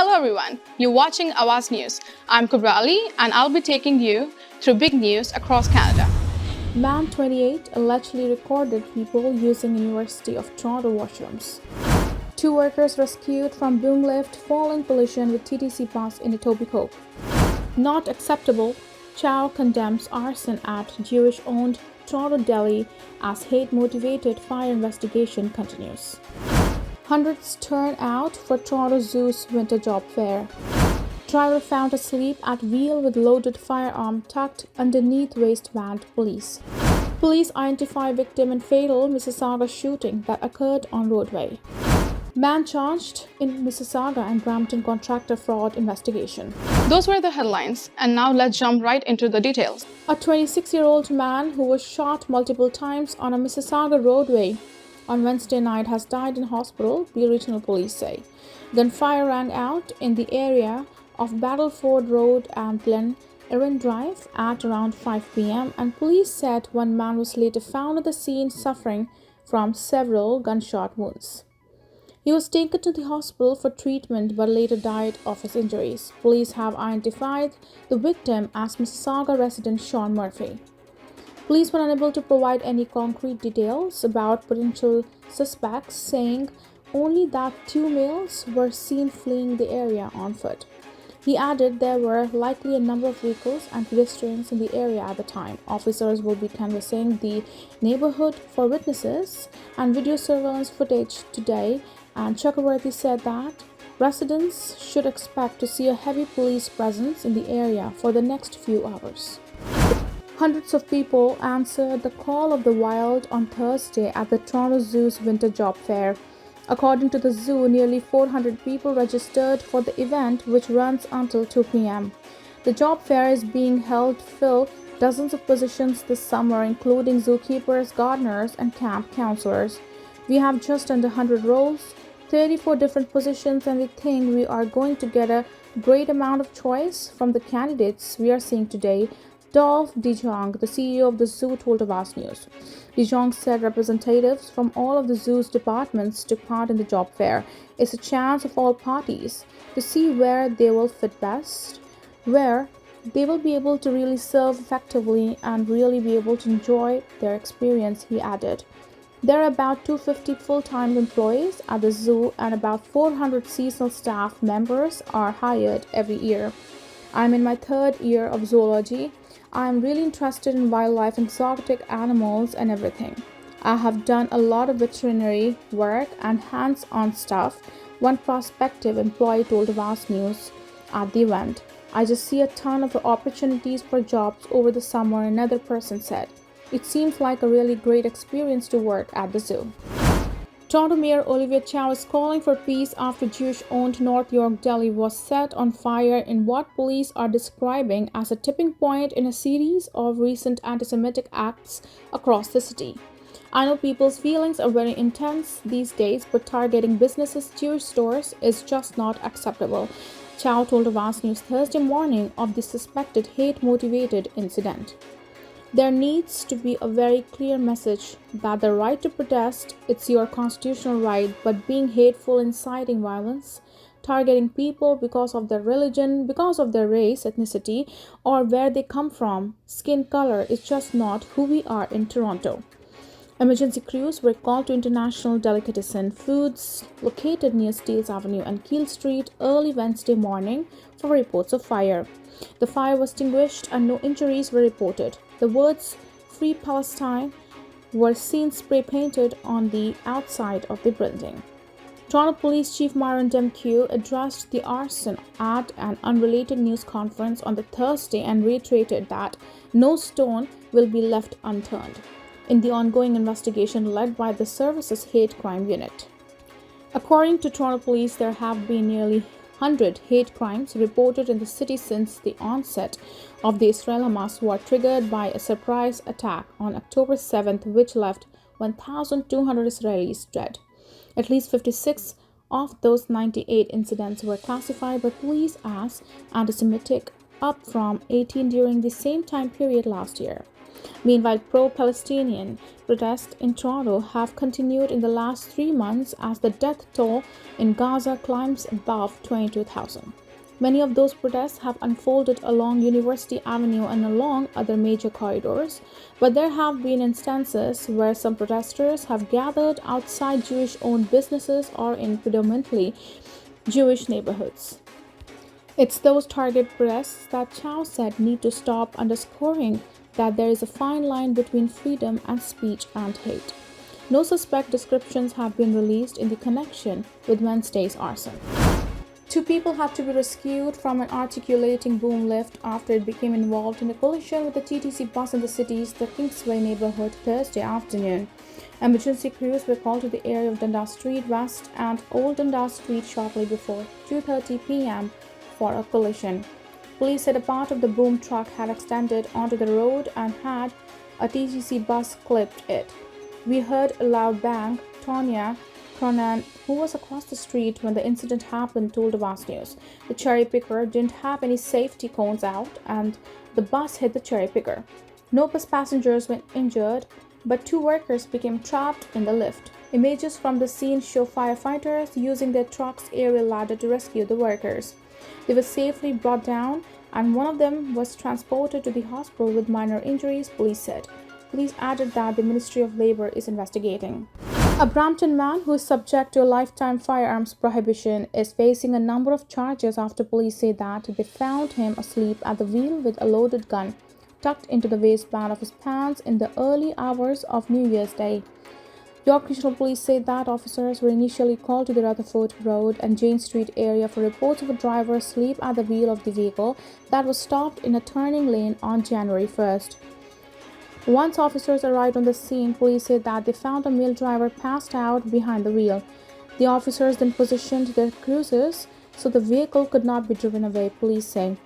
Hello everyone, you're watching Awaz News. I'm Kubra Ali and I'll be taking you through big news across Canada. Man 28 allegedly recorded people using University of Toronto washrooms. 2 workers rescued from boom lift following collision with TTC bus in Etobicoke. Not acceptable, Chow condemns arson at Jewish-owned Toronto deli as hate-motivated fire investigation continues. Hundreds turn out for Toronto Zoo's winter job fair. Driver found asleep at wheel with loaded firearm tucked underneath waistband, police. Police identify victim in fatal Mississauga shooting that occurred on roadway. Man charged in Mississauga and Brampton contractor fraud investigation. Those were the headlines, and now let's jump right into the details. A 26-year-old man who was shot multiple times on a Mississauga roadway on Wednesday night has died in hospital, the regional police say. Gunfire rang out in the area of Battleford Road and Glen Erin Drive at around 5 p.m. and police said one man was later found at the scene suffering from several gunshot wounds. He was taken to the hospital for treatment but later died of his injuries. Police have identified the victim as Mississauga resident Sean Murphy. Police were unable to provide any concrete details about potential suspects, saying only that 2 males were seen fleeing the area on foot. He added there were likely a number of vehicles and pedestrians in the area at the time. Officers will be canvassing the neighborhood for witnesses and video surveillance footage today, and Chakravarti said that residents should expect to see a heavy police presence in the area for the next few hours. Hundreds of people answered the call of the wild on Thursday at the Toronto Zoo's winter job fair. According to the zoo, nearly 400 people registered for the event, which runs until 2 p.m. The job fair is being held to fill dozens of positions this summer, including zookeepers, gardeners, and camp counselors. We have just under 100 roles, 34 different positions, and we think we are going to get a great amount of choice from the candidates we are seeing today, Dolph DeJong, the CEO of the zoo, told Awaz News. DeJong said representatives from all of the zoo's departments took part in the job fair. It's a chance of all parties to see where they will fit best, where they will be able to really serve effectively and really be able to enjoy their experience, he added. There are about 250 full-time employees at the zoo and about 400 seasonal staff members are hired every year. I'm in my 3rd year of zoology. I'm really interested in wildlife and exotic animals and everything. I have done a lot of veterinary work and hands-on stuff, one prospective employee told Awaz News at the event. I just see a ton of opportunities for jobs over the summer, another person said. It seems like a really great experience to work at the zoo. Toronto Mayor Olivia Chow is calling for peace after Jewish-owned North York Deli was set on fire in what police are describing as a tipping point in a series of recent anti-Semitic acts across the city. I know people's feelings are very intense these days, but targeting businesses, Jewish stores, is just not acceptable, Chow told Awaz News Thursday morning of the suspected hate-motivated incident. There needs to be a very clear message that the right to protest, it's your constitutional right, but being hateful, inciting violence, targeting people because of their religion, because of their race, ethnicity, or where they come from, skin color, is just not who we are in Toronto. Emergency crews were called to International Delicatessen Foods located near Steeles Avenue and Keele Street early Wednesday morning for reports of fire. The fire was extinguished and no injuries were reported. The words "Free Palestine" were seen spray-painted on the outside of the building. Toronto Police Chief Myron Demkew addressed the arson at an unrelated news conference on the Thursday and reiterated that no stone will be left unturned in the ongoing investigation led by the service's hate crime unit. According to Toronto Police, there have been nearly 100 hate crimes reported in the city since the onset of the Israel-Hamas war, triggered by a surprise attack on October 7th, which left 1,200 Israelis dead. At least 56 of those 98 incidents were classified by police as anti-Semitic, up from 18 during the same time period last year. Meanwhile, pro-Palestinian protests in Toronto have continued in the last 3 months as the death toll in Gaza climbs above 22,000. Many of those protests have unfolded along University Avenue and along other major corridors, but there have been instances where some protesters have gathered outside Jewish owned businesses or in predominantly Jewish neighborhoods. It's those target protests that Chow said need to stop, underscoring that there is a fine line between freedom and speech and hate. No suspect descriptions have been released in the connection with Wednesday's arson. Two people had to be rescued from an articulating boom lift after it became involved in a collision with a TTC bus in the city's the Kingsway neighborhood Thursday afternoon. Emergency crews were called to the area of Dundas Street West and Old Dundas Street shortly before 2:30 p.m. for a collision. Police said a part of the boom truck had extended onto the road and had a TTC bus clipped it. We heard a loud bang. Tonya Cronan, who was across the street when the incident happened, told Awaz News. The cherry picker didn't have any safety cones out and the bus hit the cherry picker. No bus passengers were injured, but two workers became trapped in the lift. Images from the scene show firefighters using their truck's aerial ladder to rescue the workers. They were safely brought down, and one of them was transported to the hospital with minor injuries, police said. Police added that the Ministry of Labour is investigating. A Brampton man who is subject to a lifetime firearms prohibition is facing a number of charges after police say that they found him asleep at the wheel with a loaded gun tucked into the waistband of his pants in the early hours of New Year's Day. York Regional Police say that officers were initially called to the Rutherford Road and Jane Street area for reports of a driver asleep at the wheel of the vehicle that was stopped in a turning lane on January 1st. Once officers arrived on the scene, police said that they found a male driver passed out behind the wheel. The officers then positioned their cruisers so the vehicle could not be driven away, police say.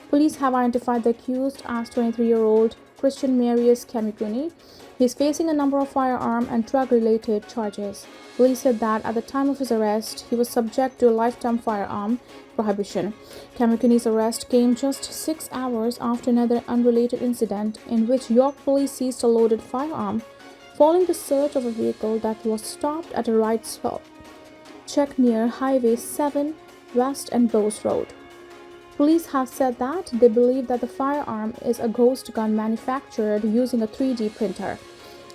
Police have identified the accused as 23-year-old Christian Marius Kamikuni. He is facing a number of firearm and drug-related charges. Police said that at the time of his arrest, he was subject to a lifetime firearm prohibition. Kamikuni's arrest came just 6 hours after another unrelated incident in which York police seized a loaded firearm following the search of a vehicle that was stopped at a right spot check near Highway 7 West and Bose Road. Police have said that they believe that the firearm is a ghost gun manufactured using a 3D printer.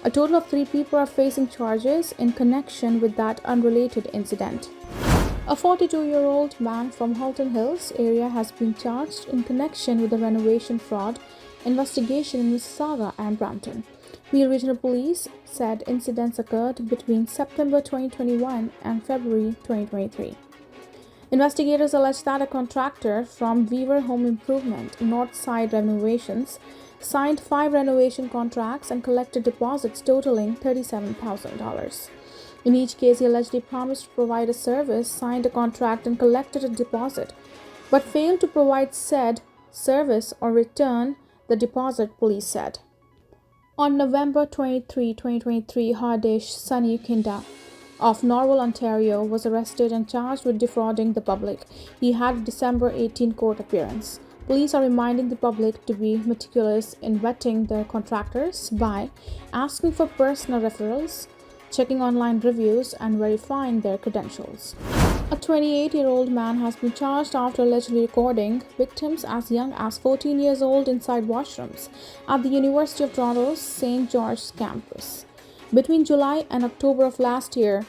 A total of 3 people are facing charges in connection with that unrelated incident. A 42-year-old man from Halton Hills area has been charged in connection with the renovation fraud investigation in Mississauga and Brampton. Peel Regional Police said incidents occurred between September 2021 and February 2023. Investigators allege that a contractor from Weaver Home Improvement Northside Renovations signed 5 renovation contracts and collected deposits totaling $37,000. In each case, he allegedly promised to provide a service, signed a contract, and collected a deposit, but failed to provide said service or return the deposit, police said. On November 23, 2023, Hardish Sunny Kinda of Norwell, Ontario, was arrested and charged with defrauding the public. He had a December 18 court appearance. Police are reminding the public to be meticulous in vetting their contractors by asking for personal referrals, checking online reviews, and verifying their credentials. A 28-year-old man has been charged after allegedly recording victims as young as 14 years old inside washrooms at the University of Toronto's St. George's campus. Between July and October of last year,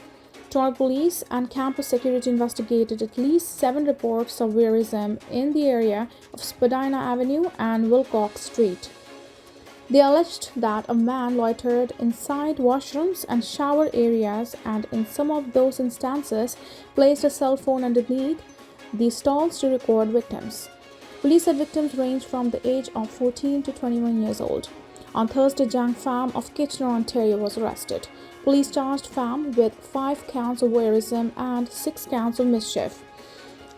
Toronto Police and campus security investigated at least 7 reports of voyeurism in the area of Spadina Avenue and Wilcox Street. They alleged that a man loitered inside washrooms and shower areas and in some of those instances placed a cell phone underneath the stalls to record victims. Police said victims ranged from the age of 14 to 21 years old. On Thursday, Jang Pham of Kitchener, Ontario was arrested. Police charged Pham with 5 counts of voyeurism and 6 counts of mischief.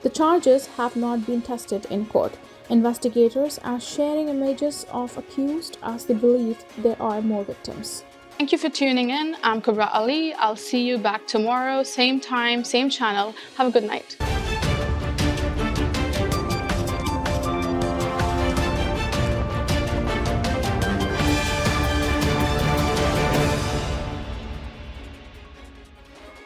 The charges have not been tested in court. Investigators are sharing images of accused as they believe there are more victims. Thank you for tuning in. I'm Kubra Ali. I'll see you back tomorrow, same time, same channel. Have a good night.